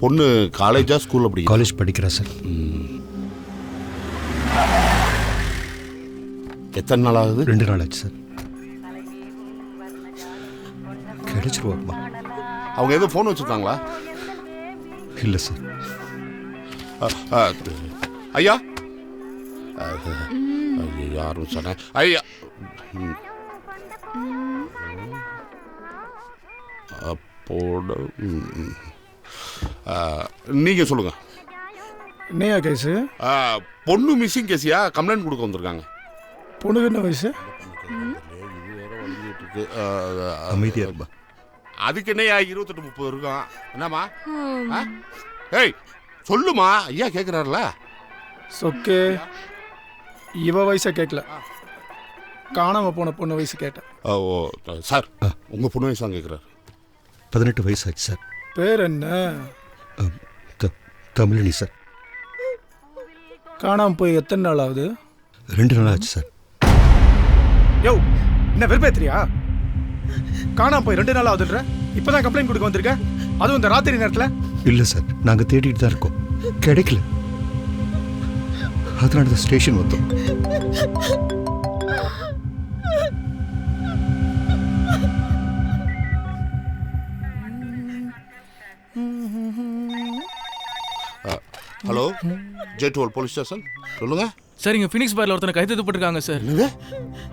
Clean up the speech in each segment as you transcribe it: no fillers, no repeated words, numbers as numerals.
பொண்ணு காலேஜா ஸ்கூல் அப்படி? காலேஜ் படிக்கிறா சார். எத்தனை நாள் ஆகுது? 2 நாள் ஆச்சு சார். கிடைச்சிருவாப்பா. அவங்க எதுவும் ஃபோன் வச்சுருக்காங்களா? இல்லை சார். ஐயா யாரும் சொன்ன ஐயா அப்போட நீங்கள் சொல்லுங்கள். என்னையா கேஸு? பொண்ணு மிஸ்ஸிங் கேஸியா? கம்ப்ளைண்ட் கொடுக்க வந்திருக்காங்க. பொண்ணுக்கு என்ன வயசு? அமைதியா இருப்பா. அதுக்கு என்னையா 28-30 இருக்கும். என்னம்மா? ஏய் சொல்லுமா, ஐயா கேட்குறாருல. சொக்கே, இவ வயசை கேட்கல, காணாம போன பொண்ணு வயசு கேட்டேன். ஓ சார், உங்கள் பொண்ணு வயசு தான் கேட்குறாரு. 18 வயசு ஆச்சு சார். பேர் என்ன? தமிழினி சார். காணாம போய் எத்தனை நாள் ஆகுது? 2 நாள் ஆச்சு சார். யோ, என்ன வெறுப்பேத்திரியா? காணாம போய் 2 நாள் ஆகுதுன்ற, இப்பதான் கம்ப்ளைண்ட் கொடுக்க வந்திருக்க, அதுவும் இந்த ராத்திரி நேரத்தில்? இல்லை சார், நாங்கள் தேடிட்டு தான் இருக்கோம், கிடைக்கல. அதனால தான் ஸ்டேஷன் வந்தோம். ஹலோ, J12 போலீஸ் ஸ்டேஷன் சொல்லுங்க சார். இங்க ஃபினிக்ஸ் பார்ல ஒருத்தனை கைது போட்டுருக்காங்க சார். என்னது?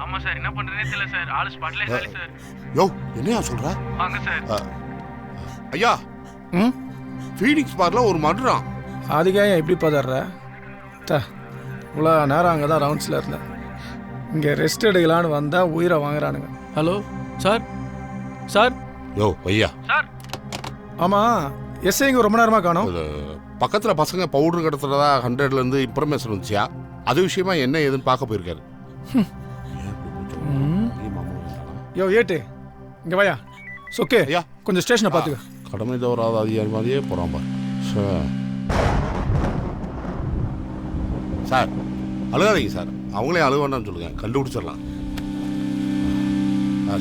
ஆமா சார், என்ன பண்றேனே தெரியல சார். ஆளு ஸ்பாட்ல காலி சார். யோ, என்னையா சொல்ற? வாங்க சார். ஐயா, ஃபீனிக்ஸ் பார்ல ஒரு மர்டரா? அதுக்கே எப்படி பதற? இவ்வளோ நேரம் அங்கே தான் ரவுண்ட்ஸில் இருந்தேன். இங்கே ரெஸ்ட் எடுக்கலான்னு வந்தால் உயிரை வாங்குறானுங்க. Hello sir. சார். யோ ஐயா. சார். ஆமாம், எஸ்ஐ இங்கே ரொம்ப நேரமாக காணோம். பக்கத்தில் பசங்க பவுடர் கடத்துறதா 100லேருந்து இன்ஃபர்மேஷன் வந்துச்சியா? அது விஷயமா என்ன ஏதுன்னு பார்க்க போயிருக்காரு. யோ ஏட்டு, இங்கே வாயா. சொக்கே ஐயா, கொஞ்சம் ஸ்டேஷனை பார்த்துக்க. கடமை தவறாத அதிகாரி மாதிரியே போகிறான் பாரு. சார் அழுகாதீங்க சார், அவங்களே அழுக வேண்டாம்னு சொல்லுங்கள், கண்டுபிடிச்சிடலாம்.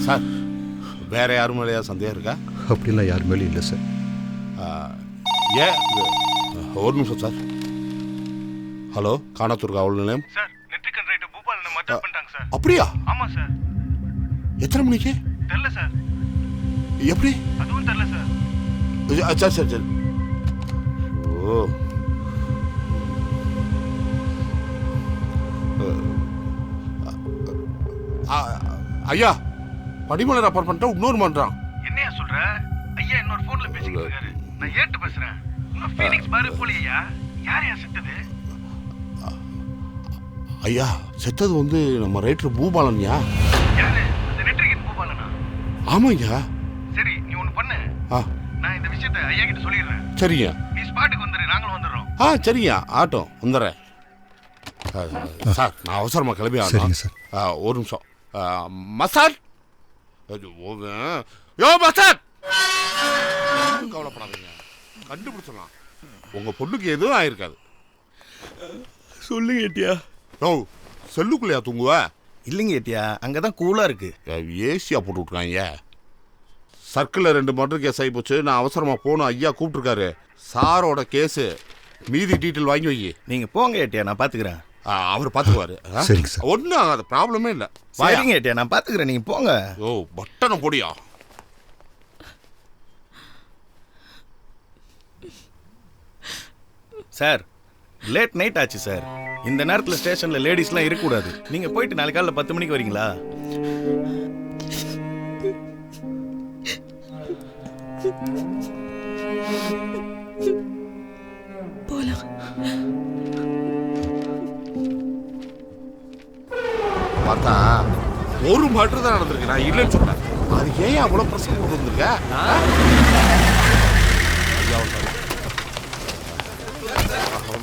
சார், வேற யாரும் மேலேயா சந்தேகம் இருக்கா? அப்படிலாம் யார் மேலேயும் இல்லை சார். ஏன் ஒரு நிமிஷம் சார். ஹலோ, காணத்தூர் காவல் நிலையம் சார். நெட்ரிகன் ரைட் பூபாலனை மர்டர் பண்ணிட்டாங்க சார். அப்படியா? ஆமா சார். எத்தனை மணிக்கு? தெரியல சார். எப்படி? அதுவும் தெரியல சார். சரி சரி சரி. ஓ, ஐயா, படிமலர் அப்பார்ட்மெண்ட்டை இன்னொரு பண்ணுறான். என்னையா சொல்ற? ஐயா இன்னொரு போன்ல பேசிட்டு இருக்காரு. நான் ஏட்டு பேசுறேன். இன்னும் ஃபீனிக்ஸ் பாரு போலியா? யாரையா செத்தது? ஐயா, செத்தது வந்து நம்ம ரைட்டர் பூபாலன்யா. யாரு? அந்த நெட்ரிகன் பூபாலனா? ஆமாய்யா. சரி, நீ ஒண்ணு பண்ணு. நான் இந்த விஷயத்தை ஐயா கிட்ட சொல்லிடுறேன். சரிங்க. நீ ஸ்பாட்டுக்கு வந்துரு, நாங்களும் வந்துடுறோம். சரிங்க, ஆட்டம் வந்துடுறேன். சார், நான் அவசரமாக கிளம்பி சரிங்க சார். ஒரு நிமிஷம். மசால், யோ மசால், கவலைப்படாதீங்க, கண்டுபிடிச்சிடலாம். உங்கள் பொண்ணுக்கு எதுவும் ஆயிருக்காது. சொல்லுங்க ஏட்டியா. ஓ, செல்லுக்குள்ளையா தூங்குவ? இல்லைங்க ஏட்டியா, அங்கே தான் கூலாக இருக்கு. ஏசியா போட்டு விட்ருக்காங்க. சர்க்கிளில் 2 மர்டர் கேஸ் ஆகி போச்சு. நான் அவசரமாக போகணும். ஐயா கூப்பிட்டுருக்காரு. சாரோட கேஸு, மீதி டீட்டெயில் வாங்கி வை. நீங்கள் போங்க ஏட்டியா, நான் பார்த்துக்கிறேன். அவர் பார்த்துக்குவாரு. சரிங்க சார். ஒன்றும் ஆகாது, ப்ராப்ளமே இல்லை. சரிங்க ஏட்டியா, நான் பார்த்துக்கிறேன், நீங்கள் போங்க. ஓ, பட்டனை போடியா. சார், லேட் நைட் ஆச்சு சார். இந்த நேரத்தில் ஸ்டேஷனில் லேடிஸ்லாம் இருக்கக்கூடாது. நீங்கள் போயிட்டு நாளைக்கு காலையில் 10 மணிக்கு வரீங்களா? பார்த்தா ஒரு மர்டர் தான் நடந்திருக்கு. நான் இல்லைன்னு சொல்றேன். அது ஏன் அவ்வளோ பிரச்சனை கொண்டு வந்திருக்க?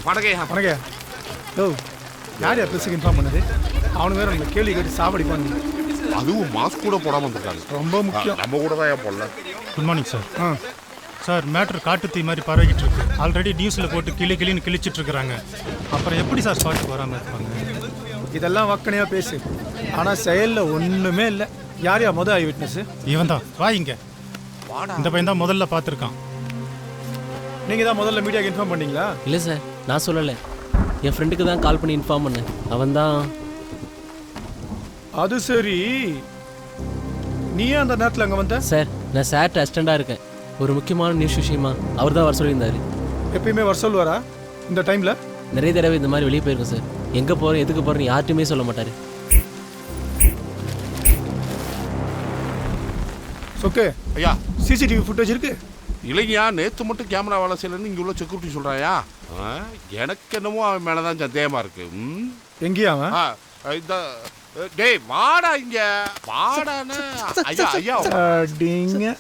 வணக்கம். யோ, யார் யார் பேசுக்கு இன்ஃபார்ம் பண்ணது? அவனு வேற நம்ம கேள்வி கேட்டு சாவடி பண்ணு. அதுவும் மாஸ்க் கூட போடாமல் வந்திருக்காங்க. ரொம்ப முக்கியம். நம்ம கூட தான் ஏன் போடல. Good morning sir. Sir, matter காட்டுத்தீ மாதிரி பரவிக்கிட்டு இருக்கு. ஆல்ரெடி நியூஸில் போட்டு கிளின்னு கிழிச்சிட்டு இருக்கிறாங்க. அப்புறம் எப்படி சார் ஸ்பாட்டுக்கு வராமல் இருப்பாங்க? இதெல்லாம் வக்கனையாக பேசு, ஆனால் செயலில் ஒன்றுமே இல்லை. யார் யார் ஐ விட்னஸ்? இவன் தான். வா இங்க. இந்த பையன் தான் முதல்ல பார்த்துருக்கான். நீங்க தான் முதல்ல மீடியாக்கு இன்ஃபார்ம் பண்ணீங்களா? இல்லை சார், நான் சொல்லலை. என் ஃப்ரெண்டுக்கு தான் கால் பண்ணி இன்ஃபார்ம் பண்ணேன். அவன் தான். அது சரி, நீ ஏன் அந்த நேரத்தில் அங்கே வந்த? சார், நான் சார்ட்ட அசிஸ்டண்டாக இருக்கேன். ஒரு முக்கியமான நியூஸ் விஷயமா அவர் தான் வர சொல்லியிருந்தாரு. எப்பயுமே வர சொல்லுவாரா இந்த டைமில்? நிறைய தடவை இந்த மாதிரி வெளியே போயிருக்கோம் சார். எங்கே போகிறோம் எதுக்கு போகிறோன்னு யார்ட்டுமே சொல்ல மாட்டார். ஓகே ஐயா சிசிடிவி ஃபுட்டேஜ் இருக்கு? இல்லைங்கய்யா, நேற்று மட்டும் கேமரா வேலை செய்யலன்னு இங்கே உள்ள செக்யூரிட்டி சொல்கிறாயா? எனக்கு என்னமோ அவன் மேலே தான் சந்தேகமாக இருக்கு. எங்கேயா அவன்? இந்த டேய் வாடா இங்க வாடான்னு. ஐயா ஐயா அடிங்க,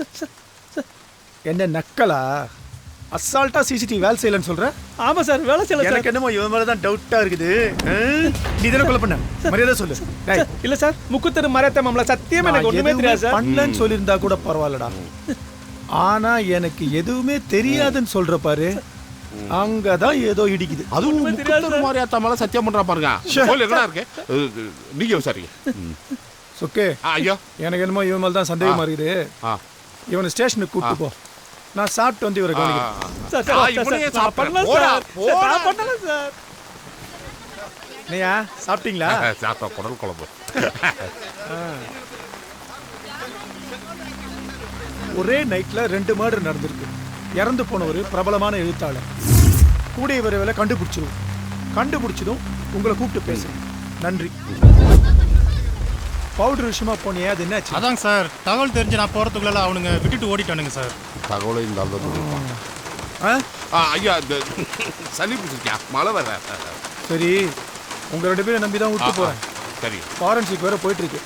என்ன நக்கலா? அசால்ட்டா சிசிடிவி வேலை செய்யலன்னு சொல்ற? ஆமா சார், வேலை செய்யல. எனக்கு என்னமோ இவன் மேல தான் டவுட்டா இருக்குது. நீ தான கொலை பண்ண? மரியாதை சொல்லு. டேய் இல்ல சார், முக்குத்தரு மரத்த மாமல சத்தியமா எனக்கு ஒண்ணுமே தெரியாது சார். பண்ணலன்னு சொல்லியிருந்தா கூட பரவாயில்லடா. ஆனா எனக்கு எதுவுமே தெரியாதுன்னு சொல்ற பாரு, அங்கதான் ஏதோ இடிக்குது. அதுவும் முக்குத்தர் மாதிரி அத்தா மேலே சத்தியம் பண்ணுறா பாருங்க. கோயில் எங்கடா இருக்கு? நீங்கள் விசாரிங்க. ஓகே ஐயா, எனக்கு என்னமோ இவன் மேல தான் சந்தேகமா இருக்குது. இவனை ஸ்டேஷனுக்கு கூப்பிட்டு போ, நான் சாப்பிட்டு வந்து இவரை கவனிக்கிறேன். சார் சார் இவனையே சார், சாப்பிடல. பண்ணல போடா, சார். போடா. நான் பண்ணல சார். நீயா சாப்பிட்டீங்களா? சாப்பிட்டா குடல் குழம்பு. ஒரே நைட்ல 2 மர்டர் நடந்திருக்கு. இறந்து போன ஒரு பிரபலமான எழுத்தாளர். கூடிய விரைவில் கண்டுபிடிச்சிருவோம். கண்டுபிடிச்சதும் உங்களை கூப்பிட்டு பேசுறேன். நன்றி. பவுடர் விஷயமா போனியே, அது என்னாச்சு? அதாங்க சார், தகவல் தெரிஞ்சு நான் போகிறதுக்குள்ள அவனுங்க விட்டுட்டு ஓடிட்டானுங்க சார். தகவலை இந்த ஆள் தான் சொல்லியிருப்பான். ஐயா, இந்த சளி பிடிச்சிருக்கியா? மழை வர. சரி, உங்க 2 பேரும் நம்பி தான் விட்டு போறேன். சரி. ஃபாரன்சிக் வேற போயிட்டு இருக்கு.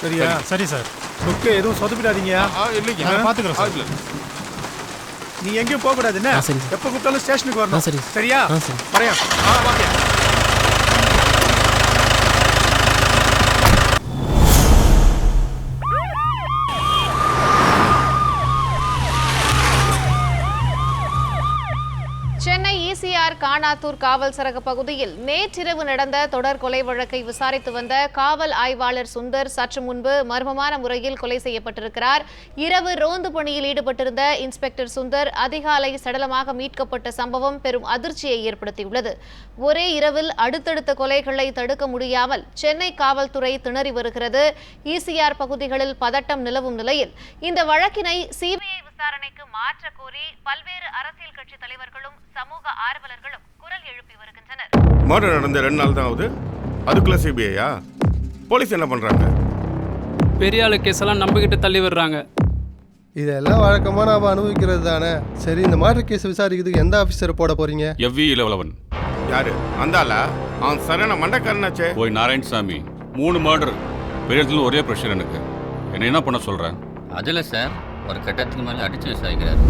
சரியா? சரி சார். ஓகே, எதுவும் சொதப்பிடாதீங்க. இல்லைங்க, நாங்கள் பார்த்துக்குறோம் சார். நீ எங்கேயும் போக கூடாது. என்ன சரி. எப்ப கூப்பிட்டாலும் ஸ்டேஷனுக்கு வரணும். சரி. சரியா? சரி. வரையா? வாங்க. சென்னை ஈசிஆர் கானாத்தூர் காவல் சரக பகுதியில் நேற்றிரவு நடந்த தொடர் கொலை வழக்கை விசாரித்து வந்த காவல் ஆய்வாளர் சுந்தர் சற்று முன்பு மர்மமான முறையில் கொலை செய்யப்பட்டிருக்கிறார். இரவு ரோந்து பணியில் ஈடுபட்டிருந்த இன்ஸ்பெக்டர் சுந்தர் அதிகாலை சடலமாக மீட்கப்பட்ட சம்பவம் பெரும் அதிர்ச்சியை ஏற்படுத்தியுள்ளது. ஒரே இரவில் அடுத்தடுத்த கொலைகளை தடுக்க முடியாமல் சென்னை காவல்துறை திணறி வருகிறது. ஈசிஆர் பகுதிகளில் பதட்டம் நிலவும் நிலையில் இந்த வழக்கினை சிபிஐ விசாரணைக்கு மாற்ற கோரி பல்வேறு அரசியல் கட்சி தலைவர்களும் சமூக ஆர்வலர்களும் குரல் எழுப்பி வருகின்றனர். மர்டர் நடந்த 2 நாள் தான் ஆகுது, அதுக்குள்ள சிபிஐயா? போலீஸ் என்ன பண்றாங்க? பெரிய ஆளு கேஸ் எல்லாம் நம்பிக்கிட்டு தள்ளி விடுறாங்க. இதெல்லாம் வழக்கமா நாம அனுபவிக்கிறது தானே. சரி, இந்த மர்டர் கேஸ் விசாரிக்கிறதுக்கு எந்த ஆபீசர் போட போறீங்க? எவ்வி இளவலவன். யாரு அந்தால? அவன் சரியான மண்டக்காரனாச்சே. ஓய் நாராயணசாமி, 3 மர்டர். பெரியத்துல ஒரே ப்ரெஷர் எனக்கு. என்ன பண்ண சொல்றேன்? அதில் சார் ஒரு கட்டத்துக்கு மேலே அடித்து விசாரிக்கிறார்.